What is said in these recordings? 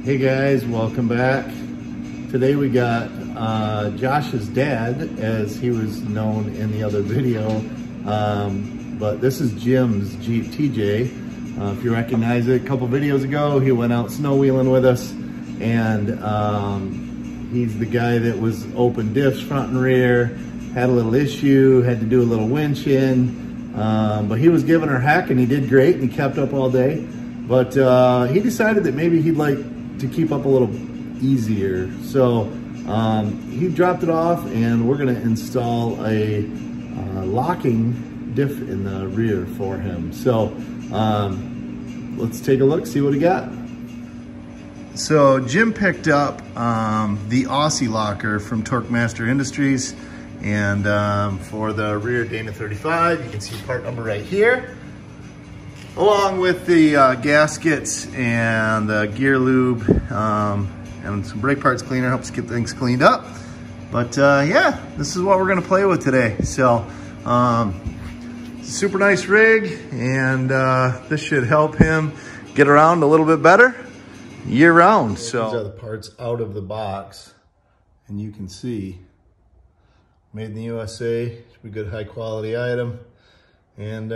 Hey guys, welcome back. Today we got Josh's dad, as he was known in the other video, but this is Jim's Jeep TJ. If you recognize it, a couple videos ago he went out snow wheeling with us, and he's the guy that was open diffs front and rear, had a little issue, had to do a little winch in, but he was giving her heck and he did great and he kept up all day. But he decided that maybe he'd like to keep up a little easier. So he dropped it off, and we're gonna install a locking diff in the rear for him. So let's take a look, see what he got. So Jim picked up the Aussie Locker from Torque Master Industries, and for the rear Dana 35, you can see part number right here, along with the gaskets and the gear lube and some brake parts cleaner. Helps get things cleaned up. But yeah, this is what we're gonna play with today. So super nice rig, and this should help him get around a little bit better year round. So these are the parts out of the box, and you can see made in the USA. Should be a good high quality item. And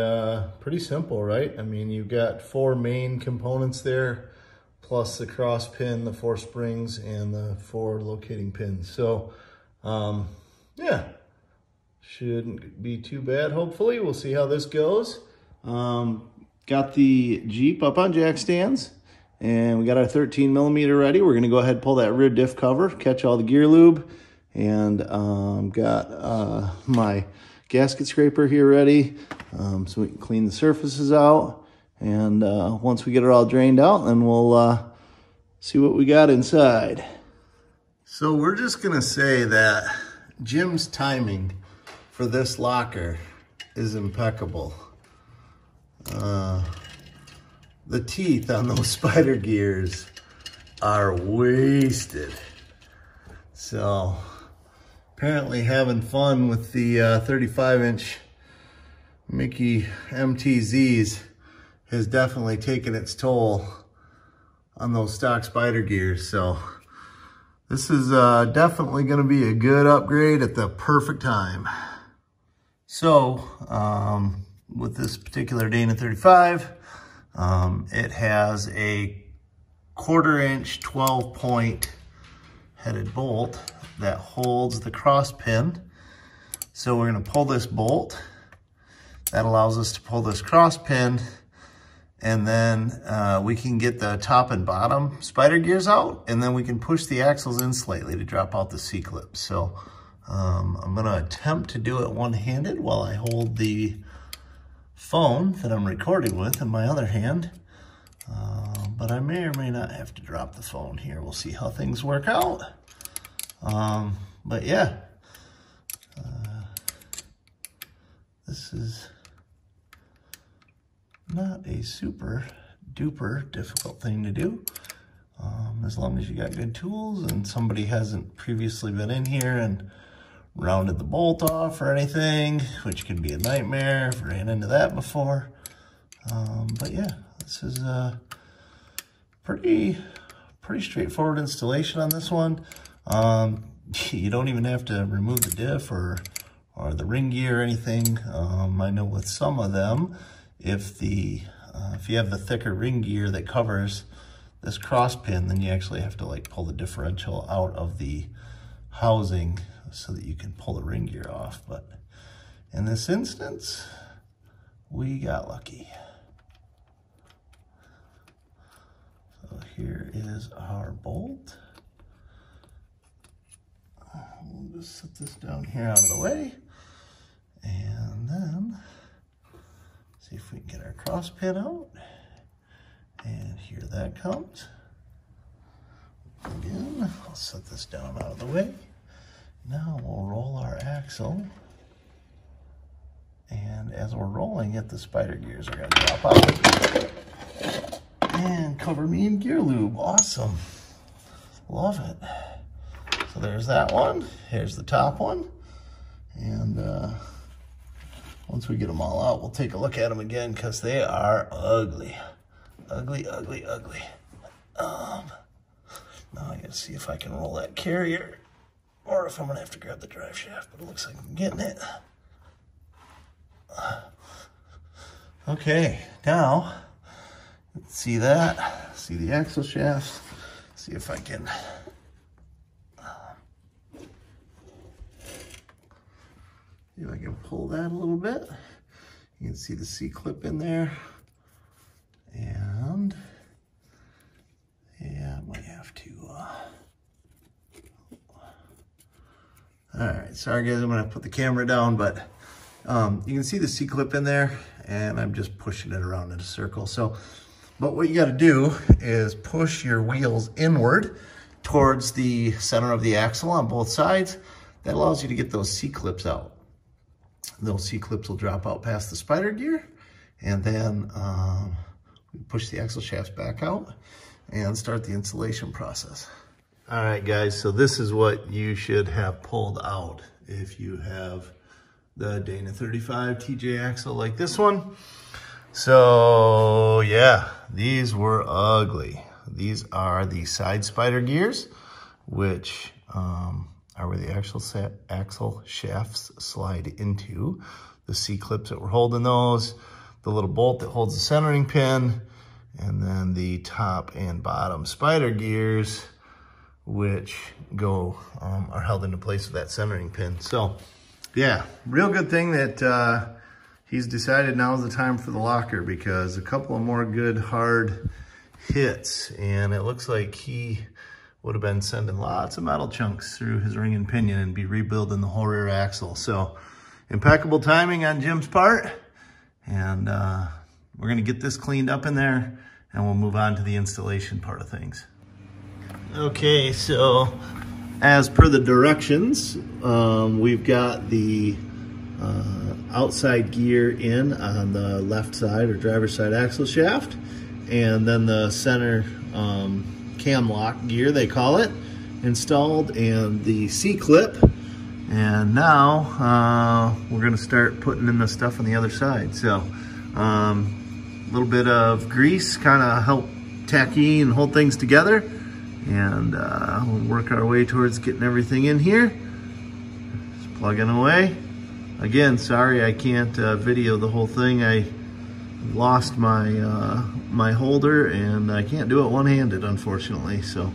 pretty simple, right? I mean, you've got 4 main components there, plus the cross pin, the 4 springs, and the 4 locating pins. So yeah, shouldn't be too bad, hopefully. We'll see how this goes. Got the Jeep up on jack stands, and we got our 13mm ready. We're gonna go ahead and pull that rear diff cover, catch all the gear lube, and got my gasket scraper here ready, so we can clean the surfaces out. And once we get it all drained out, then we'll see what we got inside. So we're just gonna say that Jim's timing for this locker is impeccable. The teeth on those spider gears are wasted. So apparently having fun with the 35-inch Mickey MTZs has definitely taken its toll on those stock spider gears. So this is definitely going to be a good upgrade at the perfect time. So with this particular Dana 35, it has a 1/4-inch 12-point headed bolt that holds the cross pin. So we're going to pull this bolt. That allows us to pull this cross pin, and then we can get the top and bottom spider gears out, and then we can push the axles in slightly to drop out the C-clips. So I'm going to attempt to do it one-handed while I hold the phone that I'm recording with in my other hand. But I may or may not have to drop the phone here. We'll see how things work out. But yeah, this is not a super duper difficult thing to do, as long as you got good tools and somebody hasn't previously been in here and rounded the bolt off or anything, which can be a nightmare. I've ran into that before. But yeah, this is a pretty straightforward installation on this one. You don't even have to remove the diff or the ring gear or anything. I know with some of them, if you have the thicker ring gear that covers this cross pin, then you actually have to like pull the differential out of the housing so that you can pull the ring gear off. But in this instance, we got lucky. So here is our bolt. We'll just set this down here out of the way, and then see if we can get our cross pin out. And here that comes. Again, I'll set this down out of the way. Now we'll roll our axle, and as we're rolling it, the spider gears are going to drop out and cover me in gear lube. Awesome. Love it. So there's that one. Here's the top one. And once we get them all out, we'll take a look at them again, because they are ugly. Ugly, ugly, ugly. Gotta see if I can roll that carrier or if I'm gonna have to grab the drive shaft, but it looks like I'm getting it. Okay, now, let's see that. See the axle shafts. See if I can pull that a little bit. You can see the C-clip in there. And yeah, I might have to, all right, sorry guys, I'm gonna put the camera down, but you can see the C-clip in there, and I'm just pushing it around in a circle. So, but what you gotta do is push your wheels inward towards the center of the axle on both sides. That allows you to get those C-clips out. Those C-clips will drop out past the spider gear, and then we push the axle shafts back out and start the installation process. All right, guys, so this is what you should have pulled out if you have the Dana 35 TJ axle like this one. So yeah, these were ugly. These are the side spider gears, which are where the axle shafts slide into. The C-clips that were holding those, the little bolt that holds the centering pin, and then the top and bottom spider gears, which are held into place with that centering pin. So yeah, real good thing that he's decided now's the time for the locker, because a couple of more good hard hits, and it looks like he would have been sending lots of metal chunks through his ring and pinion and be rebuilding the whole rear axle. So impeccable timing on Jim's part. And we're gonna get this cleaned up in there, and we'll move on to the installation part of things. Okay, so as per the directions, we've got the outside gear in on the left side or driver's side axle shaft, and then the center cam lock gear, they call it, installed, and the C-clip. And now we're gonna start putting in the stuff on the other side. So a little bit of grease kind of help tacky and hold things together, and we'll work our way towards getting everything in here. Just plugging away. Again, sorry I can't video the whole thing. I lost my my holder, and I can't do it one-handed, unfortunately. So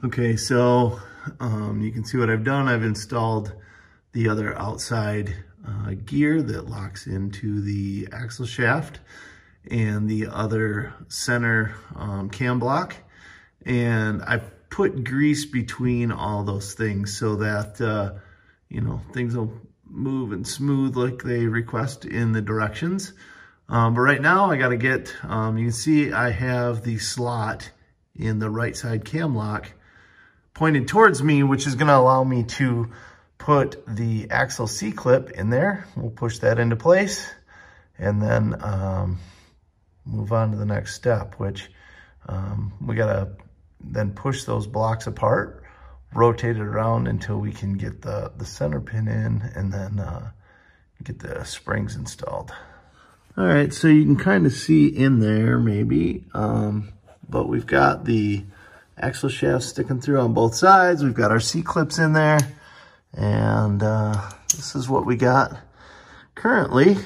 okay, so you can see what I've done. I've installed the other outside gear that locks into the axle shaft and the other center cam block, and I put grease between all those things so that you know, things will move and smooth like they request in the directions. But right now I got to get, you can see I have the slot in the right side cam lock pointed towards me, which is going to allow me to put the axle C-clip in there. We'll push that into place, and then move on to the next step, which we got to then push those blocks apart, rotate it around until we can get the center pin in, and then get the springs installed. All right, so you can kind of see in there maybe, but we've got the axle shaft sticking through on both sides. We've got our C-clips in there, and this is what we got currently.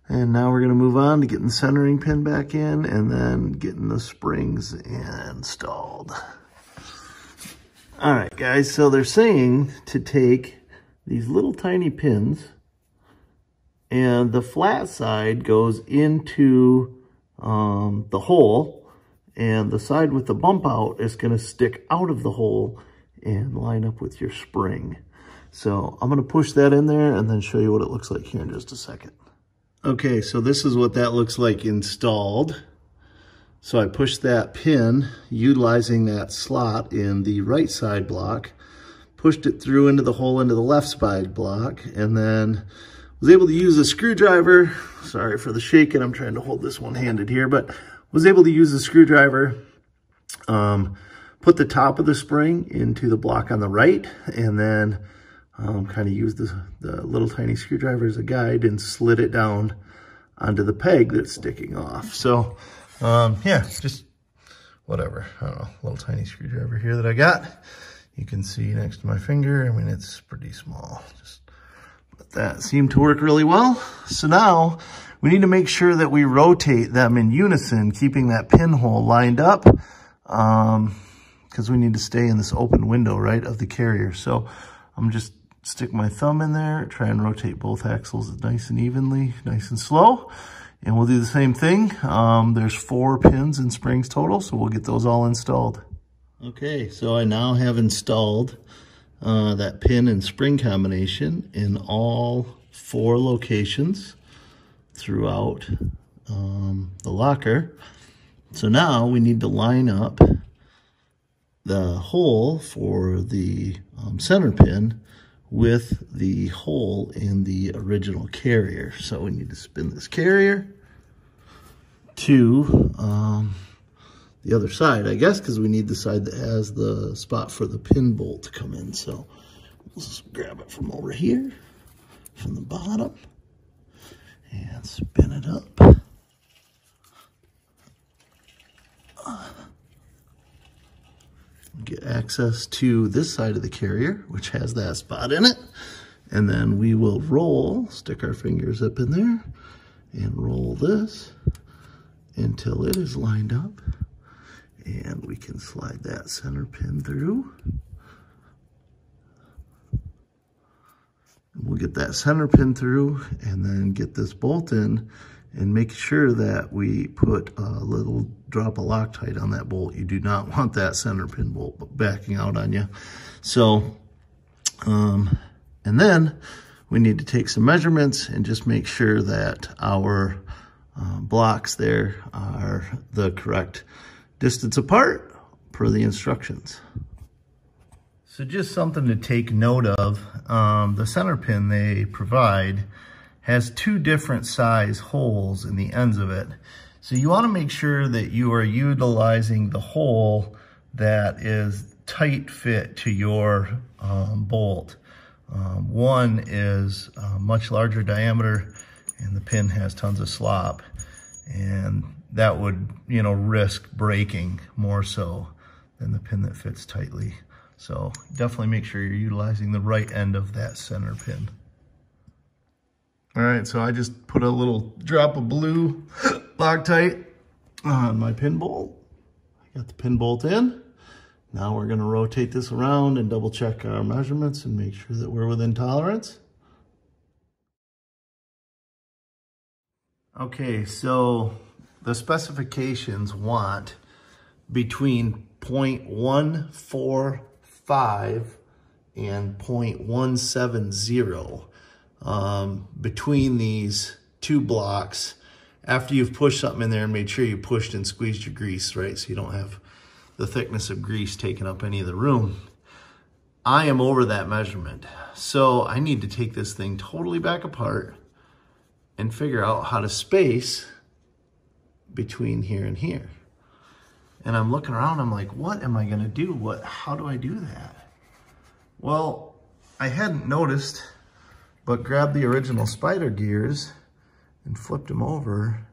And now we're gonna move on to getting the centering pin back in, and then getting the springs installed. All right, guys, so they're saying to take these little tiny pins, and the flat side goes into the hole, and the side with the bump out is going to stick out of the hole and line up with your spring. So I'm going to push that in there and then show you what it looks like here in just a second. Okay, so this is what that looks like installed. So I pushed that pin utilizing that slot in the right side block, pushed it through into the hole into the left side block, and then was able to use a screwdriver. Sorry for the shaking, I'm trying to hold this one-handed here, but was able to use a screwdriver, put the top of the spring into the block on the right, and then kind of used the little tiny screwdriver as a guide and slid it down onto the peg that's sticking off. So yeah, just whatever, I don't know, little tiny screwdriver here that I got. You can see next to my finger, I mean, it's pretty small. But that seemed to work really well. So now we need to make sure that we rotate them in unison, keeping that pinhole lined up, because we need to stay in this open window, right, of the carrier. So I'm just stick my thumb in there, try and rotate both axles nice and evenly, nice and slow. And we'll do the same thing. There's 4 pins and springs total, so we'll get those all installed. Okay, so I now have installed that pin and spring combination in all 4 locations throughout the locker. So now we need to line up the hole for the center pin with the hole in the original carrier. So we need to spin this carrier to the other side, I guess, because we need the side that has the spot for the pin bolt to come in. So we'll just grab it from over here, from the bottom, and spin it up. Get access to this side of the carrier, which has that spot in it. And then we will roll, stick our fingers up in there, and roll this until it is lined up. And we can slide that center pin through. We'll get that center pin through and then get this bolt in and make sure that we put a little drop of Loctite on that bolt. You do not want that center pin bolt backing out on you. So, and then we need to take some measurements and just make sure that our blocks there are the correct distance apart per the instructions. So just something to take note of, the center pin they provide has 2 different size holes in the ends of it. So you want to make sure that you are utilizing the hole that is tight fit to your bolt. One is a much larger diameter and the pin has tons of slop, and that would, you know, risk breaking more so than the pin that fits tightly. So definitely make sure you're utilizing the right end of that center pin. All right, so I just put a little drop of blue Loctite on my pin bolt. I got the pin bolt in. Now we're gonna rotate this around and double check our measurements and make sure that we're within tolerance. Okay, so the specifications want between 0.145 and 0.170 between these 2 blocks after you've pushed something in there and made sure you pushed and squeezed your grease, right? So you don't have the thickness of grease taking up any of the room. I am over that measurement. So I need to take this thing totally back apart and figure out how to space between here and here. And I'm looking around, I'm like, what am I gonna do? How do I do that? Well, I hadn't noticed, but grabbed the original spider gears and flipped them over,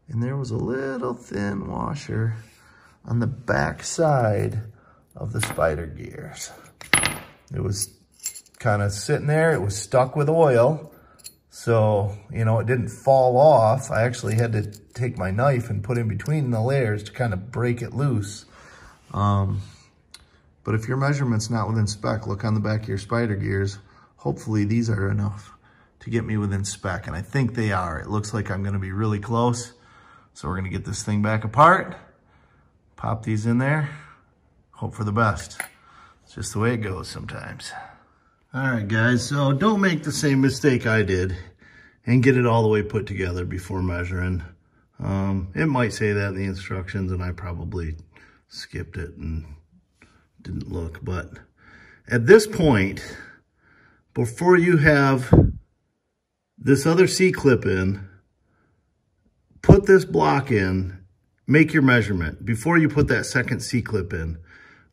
and there was a little thin washer on the back side of the spider gears. It was kind of sitting there, it was stuck with oil, so, you know, it didn't fall off. I actually had to take my knife and put in between the layers to kind of break it loose. But if your measurement's not within spec, look on the back of your spider gears. Hopefully these are enough to get me within spec, and I think they are. It looks like I'm gonna be really close. So we're gonna get this thing back apart, pop these in there, hope for the best. It's just the way it goes sometimes. All right, guys, so don't make the same mistake I did and get it all the way put together before measuring. It might say that in the instructions, and I probably skipped it and didn't look, but at this point, before you have this other C-clip in, put this block in, make your measurement before you put that second C-clip in.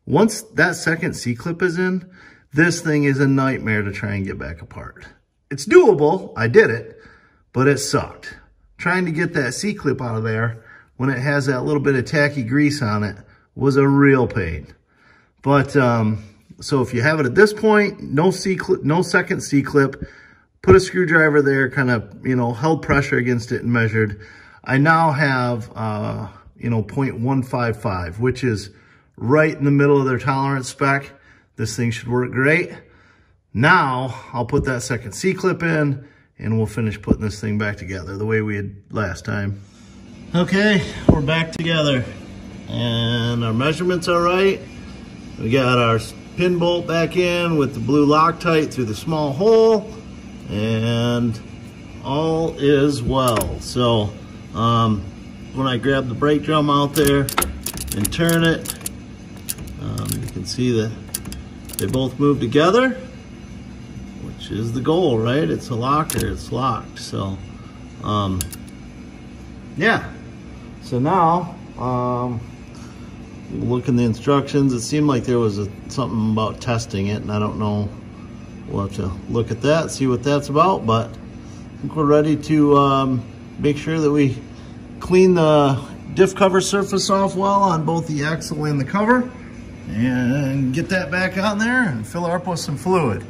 Once that second C-clip is in, this thing is a nightmare to try and get back apart. It's doable, I did it, but it sucked. Trying to get that C-clip out of there when it has that little bit of tacky grease on it was a real pain. But so if you have it at this point, no second C-clip, put a screwdriver there, kind of, you know, held pressure against it and measured. I now have, you know, 0.155, which is right in the middle of their tolerance spec. This thing should work great. Now I'll put that second C-clip in and we'll finish putting this thing back together the way we had last time. Okay, we're back together and our measurements are right. We got our pin bolt back in with the blue Loctite through the small hole, and all is well. So when I grab the brake drum out there and turn it, you can see that they both move together, which is the goal, right? It's a locker, it's locked. So yeah, so now look in the instructions. It seemed like there was something about testing it, and I don't know. We'll have to look at that, see what that's about, but I think we're ready to make sure that we clean the diff cover surface off well on both the axle and the cover, and get that back on there and fill her up with some fluid.